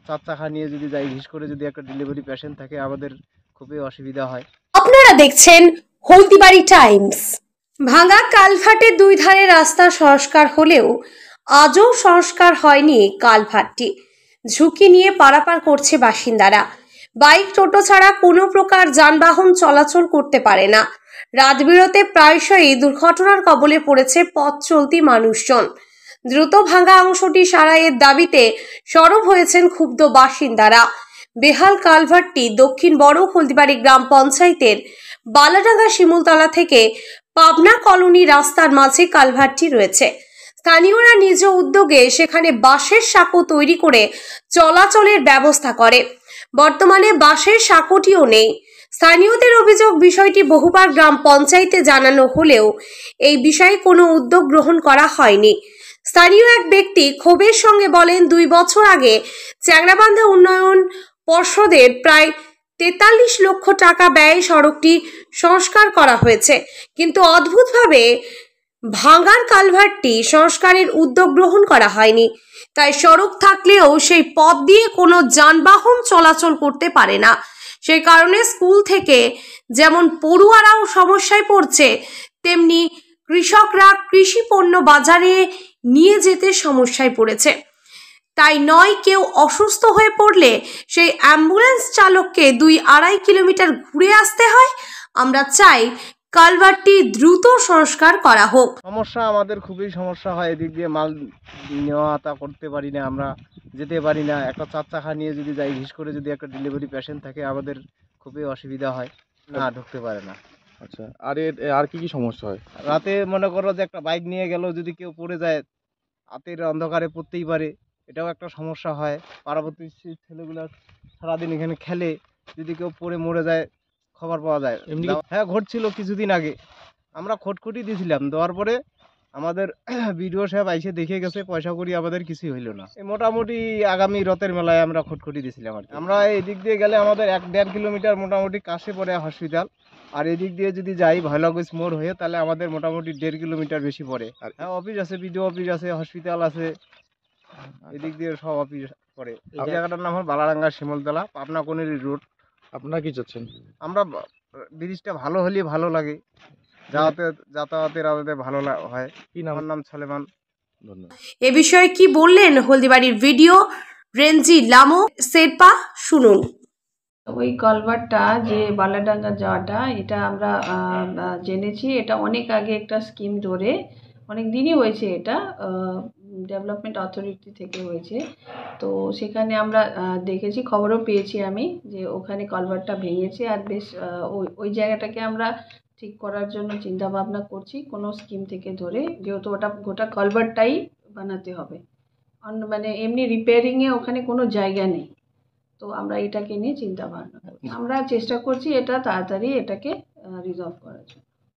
চার চাকা নিয়ে যদি যাই, বিশেষ করে যদি একটা ডেলিভারি পেশেন্ট থাকে, আমাদের খুবই অসুবিধা হয়। আপনারা দেখছেন হলদিবাড়ি টাইমস। ভাঙা কালভার্টের দুই ধারে রাস্তা সংস্কার হলেও আজও সংস্কার হয়নি কালভার্টটি। ঝুঁকি নিয়ে পারাপার করছে বাসিন্দারা। বাইক, টোটো ছাড়া কোনো প্রকার যানবাহন চলাচল করতে পারে না। রাত বিরতে প্রায়শই দুর্ঘটনার কবলে পড়েছে পথ চলতি মানুষজন। দ্রুত ভাঙা অংশটি সারাইয়ের দাবিতে সরব হয়েছেন ক্ষুব্ধ বাসিন্দারা। বেহাল কালভার্টটি দক্ষিণ বড় হলদিবাড়ি গ্রাম পঞ্চায়েতের বালাডাঙ্গা শিমুলতলা থেকে পাবনা কলোনি রাস্তার মাঝে কালভার্টটি রয়েছে। স্থানীয়রা নিজ উদ্যোগে সেখানে বাঁশের সাঁকো তৈরি করে চলাচলের ব্যবস্থা করে। বর্তমানে বাঁশের সাঁকোটিও নেই। স্থানীয়দের অভিযোগ, বিষয়টি বহুবার গ্রাম পঞ্চায়েতে জানানো হলেও এই বিষয়ে কোনো উদ্যোগ গ্রহণ করা হয়নি। স্থানীয় এক ব্যক্তি ক্ষোভের সঙ্গে বলেন, 2 বছর আগে চ্যাংরাবান্ধা উন্নয়ন পর্ষদের প্রায় 43 লক্ষ টাকা ব্যয়ে সড়কটি সংস্কার করা হয়েছে, কিন্তু অদ্ভুতভাবে ভাঙার কালভার্টটি সংস্কারের উদ্যোগ গ্রহণ করা হয়নি। তাই সড়ক থাকলেও সেই পথ দিয়ে কোনো যানবাহন চলাচল করতে পারে না। সেই কারণে স্কুল থেকে যেমন পড়ুয়ারাও সমস্যায় পড়ছে, তেমনি কৃষকরা কৃষি পণ্য বাজারে নিয়ে যেতে সমস্যায় পড়েছে। তাই নয়, কেউ অসুস্থ হয়ে পড়লে সেই অ্যাম্বুলেন্স চালককে 2-2.5 কিলোমিটার ঘুরে আসতে হয়। আমরা চাই কালভার্টটি দ্রুত সংস্কার করা হোক। সমস্যা আমাদের খুবই সমস্যা হয়, এদিক দিয়ে মাল নেওয়া তা করতে পারি না, আমরা যেতে পারি না। একটা চার চাকা নিয়ে যদি যাই, বিশেষ করে যদি একটা ডেলিভারি পেশেন্ট থাকে, আমাদের খুবই অসুবিধা হয়, না ঢুকতে পারে না। আচ্ছা, আর কি সমস্যা হয়? রাতে মনে করো যে একটা বাইক নিয়ে গেল, যদি কেউ পড়ে যায়, রাতের অন্ধকারে পড়তেই পারে, এটাও একটা সমস্যা হয়। পার্বতী ছেলেগুলো সারাদিন এখানে খেলে, যদি কেউ পড়ে মরে যায় খবর পাওয়া যায়। হ্যাঁ, ঘটছিল কিছুদিন আগে, আমরা খটখটি দিয়েছিলাম, দেওয়ার পরে আমাদের বিডিও সাহেব আইসে দেখে গেছে, পয়সা করি আমাদের কিছুই হইল না। মোটামুটি আগামী রথের মেলায় আমরা খটখটি দিয়েছিলাম আর কি। আমরা এই দিক দিয়ে গেলে আমাদের 1-1.5 কিলোমিটার মোটামুটি কাছে পড়ে হসপিটাল, আর এদিক দিয়ে যদি যাই ভয়লাগুজ মোড় হয়ে, তাহলে আমাদের মোটামুটি 1.5 কিলোমিটার বেশি পড়ে। হ্যাঁ, অফিস আছে, বিডিও অফিস আছে, হসপিটাল আছে, এদিক দিয়ে সব অফিস পড়ে। এই জায়গাটার নাম হল বালাডাঙ্গা শিমুলতলা, পাবনা কলোনি রোড। আপনারা কি চাচ্ছেন? আমরা ব্রিজটা ভালো হলে ভালো লাগে, যাতায়াতের আমাদের ভালো হয়। কি নাম? আমার নাম সলেমান। ধন্যবাদ। এ বিষয়ে কি বললেন হলদিবাড়ির ভিডিও রেঞ্জি লামো শেরপা, শুনুন। ওই কালভার্টটা যে বালাডাঙ্গা যাওয়াটা, এটা আমরা জেনেছি। এটা অনেক আগে একটা স্কিম ধরে অনেক দিনই হয়েছে, এটা ডেভেলপমেন্ট অথরিটি থেকে হয়েছে। তো সেখানে আমরা দেখেছি, খবরও পেয়েছি আমি, যে ওখানে কালভার্টটা ভেঙেছে। আর বেশ ওই জায়গাটাকে আমরা ঠিক করার জন্য চিন্তা ভাবনা করছি, কোনো স্কিম থেকে ধরে, যেহেতু ওটা গোটা কালভার্টটাই বানাতে হবে। মানে এমনি রিপেয়ারিংয়ে ওখানে কোনো জায়গা নেই। তো আমরা এটাকে নিয়ে চিন্তা ভাবনা করছি, আমরা চেষ্টা করছি এটা তাড়াতাড়ি এটাকে রিজলভ করার জন্য।